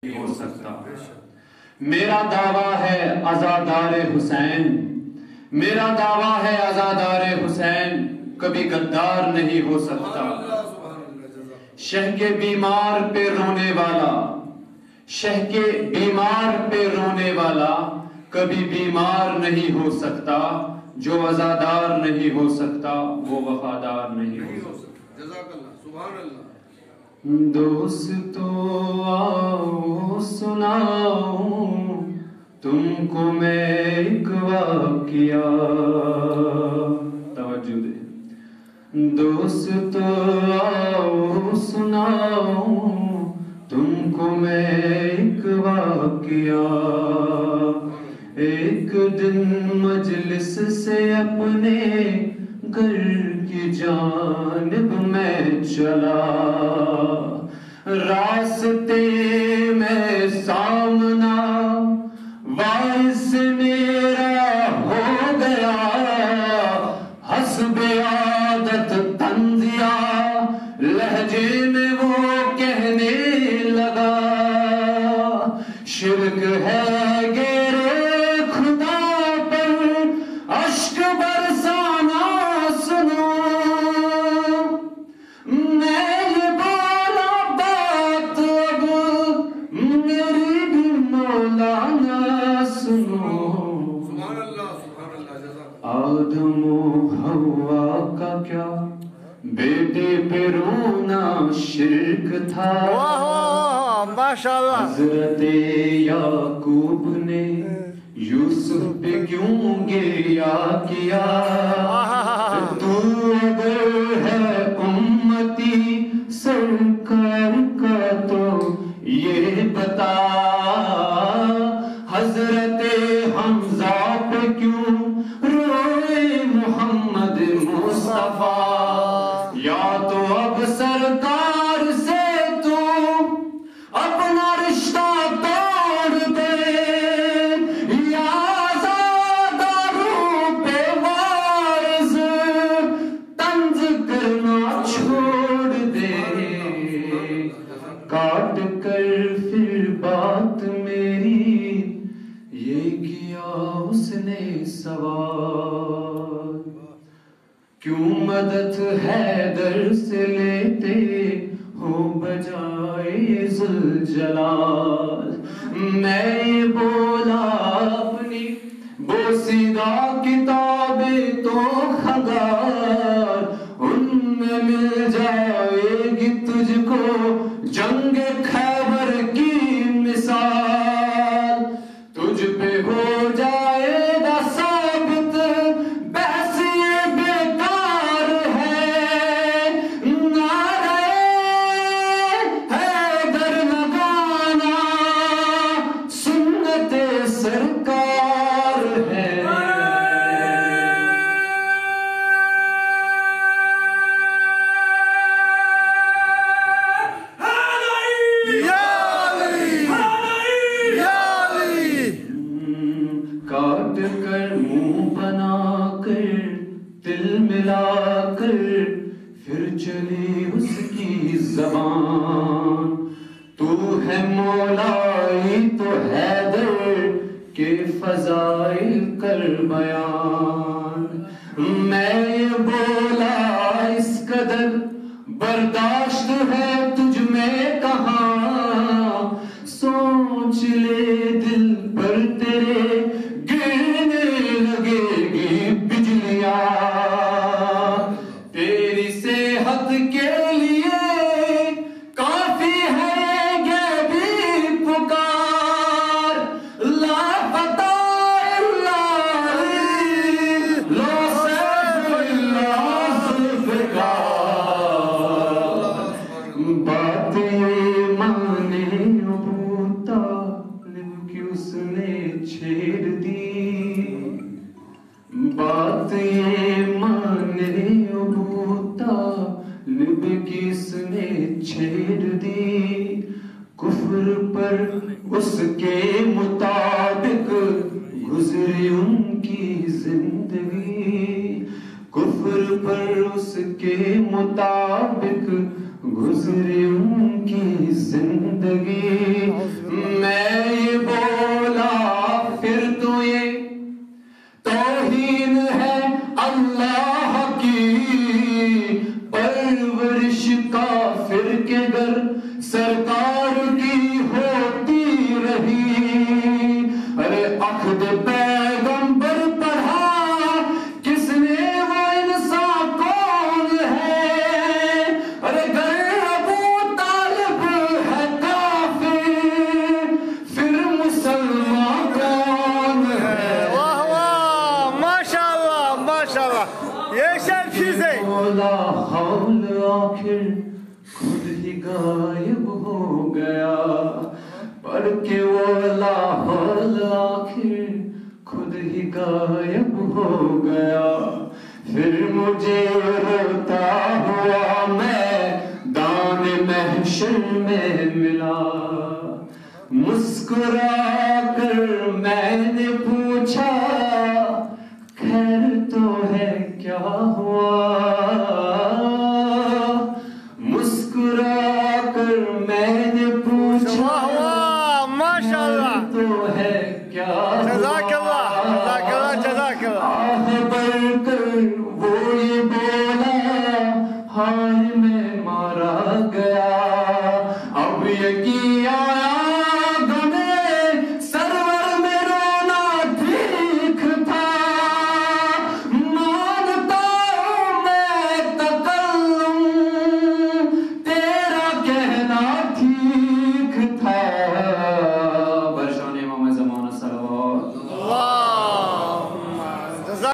ہو سکتا. میرا دعویٰ ہے عزادار حسین، میرا دعویٰ ہے عزادار حسین، کبھی غدار نہیں ہو سکتا. شہ کے بیمار پہ رونے والا، شہ کے بیمار پہ رونے والا کبھی بیمار نہیں ہو سکتا. جو عزادار نہیں ہو سکتا وہ وفادار نہیں ہو سکتا. جزاک اللہ، سبحان اللہ. دوستو آؤ سناؤں تم کو میں ایک واقعہ. توجہ دے. دوستو آؤ سناؤں تم کو میں ایک واقعہ. ایک دن مجلس سے اپنے گھر کی جانب میں چلا، راستے میں سامنا باعث میرا ہو گیا. حسب عادت طنزیہ لہجے میں وہ کہنے لگا، شرک ہے گیرے خدا پر اشک برسانا سنو. میں یہ بولا بات اب میری بھی مولانا سنو. سبحان اللہ، سبحان اللہ. جزاک آدم و حوا کا کیا بیٹے پہ رونا شرک تھا. ماشاءاللہ. حضرت یعقوب نے یوسف پہ کیوں گریا کیا. تو اگر ہے امتی سرکار کا تو یہ بتا، حضرت حمزہ پہ کیوں روئے محمد مصطفیٰ. یا تو اب سرکار سے تو اپنا رشتہ توڑ دے، یا عزاداروں پہ وارث طنز کرنا چھوڑ دے. کاٹ کر پھر بات میری یہ کیا اس نے سوال، کیوں مدد حیدر سے لیتے ہو بجائے ذوالجلال. میں یہ بولا اپنی بوسیدہ کتابیں تو خبر ان میں مل جائے گی تجھ کو جنگ خیبر کی مثال. تجھ پہ ہو جائے گا ثابت بحث یہ بیکار ہے. نعرہ حیدر لگانا سنت سرکار ہے. کاٹ کر منہ بنا کر دل ملا کر پھر چلی اس کی زبان. تو ہے مولائی تو حیدر کے فضائل کر بیان. میں یہ بولا اس قدر برداشت ہے تجھ میں کہاں، سوچ لے دل پر تیرے گرنے لگے گی بجلیاں. تیری صحت کے لیے کافی ہے یہ بھی پکار. لا فتح اللہ لا سیف اللہ ذوالفقار. بات یہ مانے ابو طالب کی اس نے چھیڑ دی. بات یہ مانے ابو طالب کی اس نے چھیڑ دی. کفر پر اس کے مطابق گزری ان کی زندگی. کفر پر اس کے مطابق گزری ان کی زندگی. لا حول آخر خود ہی غائب ہو گیا، پر کہ وہ لا حول آخر خود ہی غائب ہو گیا. پھر مجھے روتا ہوا میدان محشر میں ملا، مسکرا کر میں نے پوچھا خیر تو ہے کیا ہوا، مسکرا کر میں نے پوچھا ماشاءاللہ تو ہے کیا ہوا. جزاک اللہ جزاک اللہ جزاک اللہ. آہ بھر کر وہ یہ بولا ہائے